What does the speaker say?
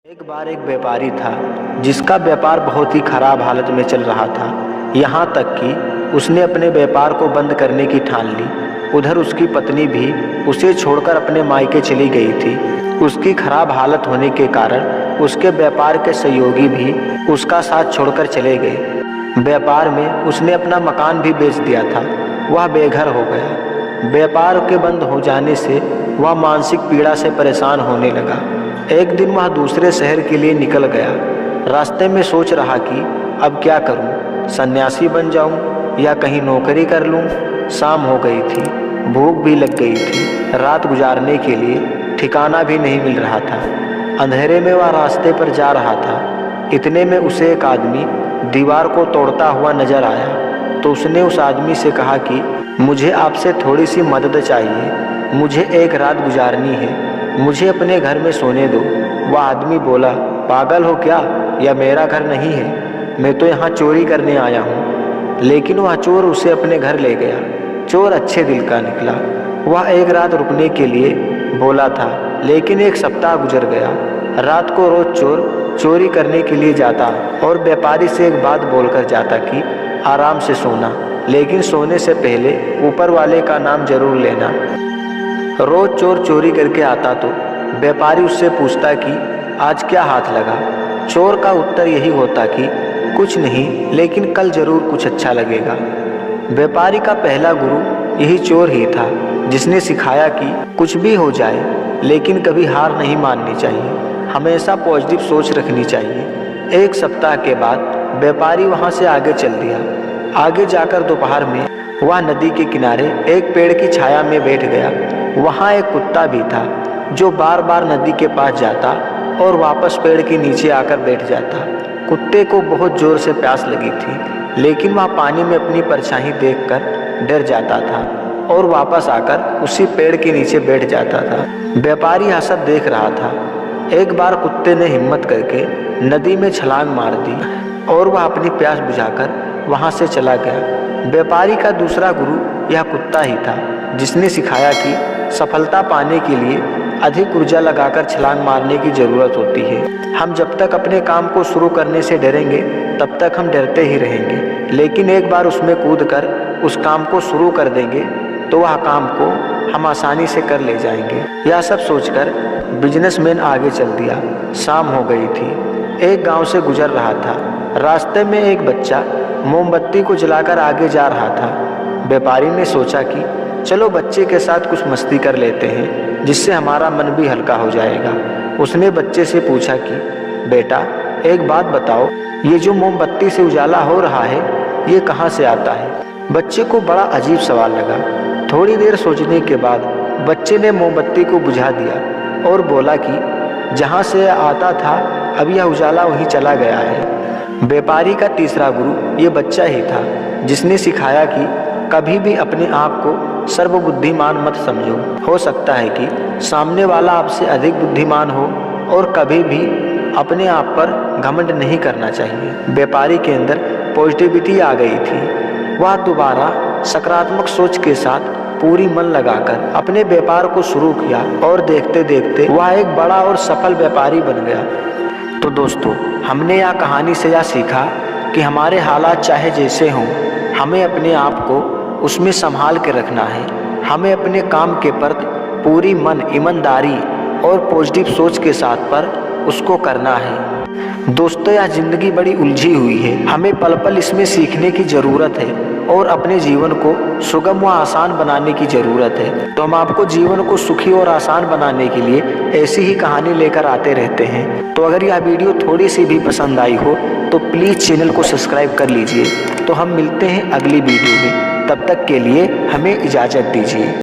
एक बार एक व्यापारी था जिसका व्यापार बहुत ही खराब हालत में चल रहा था। यहाँ तक कि उसने अपने व्यापार को बंद करने की ठान ली। उधर उसकी पत्नी भी उसे छोड़कर अपने मायके चली गई थी। उसकी खराब हालत होने के कारण उसके व्यापार के सहयोगी भी उसका साथ छोड़कर चले गए। व्यापार में उसने अपना मकान भी बेच दिया था। वह बेघर हो गया। व्यापार के बंद हो जाने से वह मानसिक पीड़ा से परेशान होने लगा। एक दिन वह दूसरे शहर के लिए निकल गया। रास्ते में सोच रहा कि अब क्या करूं, सन्यासी बन जाऊं या कहीं नौकरी कर लूं। शाम हो गई थी, भूख भी लग गई थी। रात गुजारने के लिए ठिकाना भी नहीं मिल रहा था। अंधेरे में वह रास्ते पर जा रहा था। इतने में उसे एक आदमी दीवार को तोड़ता हुआ नजर आया तो उसने उस आदमी से कहा कि मुझे आपसे थोड़ी सी मदद चाहिए। मुझे एक रात गुजारनी है, मुझे अपने घर में सोने दो। वह आदमी बोला, पागल हो क्या? यह मेरा घर नहीं है, मैं तो यहाँ चोरी करने आया हूँ। लेकिन वह चोर उसे अपने घर ले गया। चोर अच्छे दिल का निकला। वह एक रात रुकने के लिए बोला था, लेकिन एक सप्ताह गुजर गया। रात को रोज चोर चोरी करने के लिए जाता और व्यापारी से एक बात बोलकर जाता कि आराम से सोना, लेकिन सोने से पहले ऊपर वाले का नाम जरूर लेना। रोज चोर चोरी करके आता तो व्यापारी उससे पूछता कि आज क्या हाथ लगा। चोर का उत्तर यही होता कि कुछ नहीं, लेकिन कल जरूर कुछ अच्छा लगेगा। व्यापारी का पहला गुरु यही चोर ही था, जिसने सिखाया कि कुछ भी हो जाए लेकिन कभी हार नहीं माननी चाहिए, हमेशा पॉजिटिव सोच रखनी चाहिए। एक सप्ताह के बाद व्यापारी वहाँ से आगे चल दिया। आगे जाकर दोपहर में वह नदी के किनारे एक पेड़ की छाया में बैठ गया। वहाँ एक कुत्ता भी था जो बार बार नदी के पास जाता और वापस पेड़ के नीचे आकर बैठ जाता। कुत्ते को बहुत जोर से प्यास लगी थी, लेकिन वह पानी में अपनी परछाई देखकर डर जाता था और वापस आकर उसी पेड़ के नीचे बैठ जाता था। व्यापारी यह सब देख रहा था। एक बार कुत्ते ने हिम्मत करके नदी में छलांग मार दी और वह अपनी प्यास बुझाकर वहाँ से चला गया। व्यापारी का दूसरा गुरु यह कुत्ता ही था, जिसने सिखाया कि सफलता पाने के लिए अधिक ऊर्जा लगाकर छलांग मारने की ज़रूरत होती है। हम जब तक अपने काम को शुरू करने से डरेंगे तब तक हम डरते ही रहेंगे, लेकिन एक बार उसमें कूदकर उस काम को शुरू कर देंगे तो वह काम को हम आसानी से कर ले जाएंगे। यह सब सोचकर बिजनेसमैन आगे चल दिया। शाम हो गई थी। एक गांव से गुजर रहा था। रास्ते में एक बच्चा मोमबत्ती को जलाकर आगे जा रहा था। व्यापारी ने सोचा कि चलो बच्चे के साथ कुछ मस्ती कर लेते हैं, जिससे हमारा मन भी हल्का हो जाएगा। उसने बच्चे से पूछा कि बेटा, एक बात बताओ, ये जो मोमबत्ती से उजाला हो रहा है ये कहाँ से आता है? बच्चे को बड़ा अजीब सवाल लगा। थोड़ी देर सोचने के बाद बच्चे ने मोमबत्ती को बुझा दिया और बोला कि जहाँ से आता था अब यह उजाला वहीं चला गया है। व्यापारी का तीसरा गुरु ये बच्चा ही था, जिसने सिखाया कि कभी भी अपने आप को सर्वबुद्धिमान मत समझो। हो सकता है कि सामने वाला आपसे अधिक बुद्धिमान हो, और कभी भी अपने आप पर घमंड नहीं करना चाहिए। व्यापारी के अंदर पॉजिटिविटी आ गई थी। वह दोबारा सकारात्मक सोच के साथ पूरी मन लगाकर अपने व्यापार को शुरू किया और देखते देखते वह एक बड़ा और सफल व्यापारी बन गया। तो दोस्तों, हमने यह कहानी से यह सीखा कि हमारे हालात चाहे जैसे हों, हमें अपने आप को उसमें संभाल के रखना है। हमें अपने काम के प्रति पूरी मन, ईमानदारी और पॉजिटिव सोच के साथ पर उसको करना है। दोस्तों, यह ज़िंदगी बड़ी उलझी हुई है। हमें पल पल इसमें सीखने की ज़रूरत है और अपने जीवन को सुगम व आसान बनाने की ज़रूरत है। तो हम आपको जीवन को सुखी और आसान बनाने के लिए ऐसी ही कहानी लेकर आते रहते हैं। तो अगर यह वीडियो थोड़ी सी भी पसंद आई हो तो प्लीज़ चैनल को सब्सक्राइब कर लीजिए। तो हम मिलते हैं अगली वीडियो में। तब तक के लिए हमें इजाज़त दीजिए।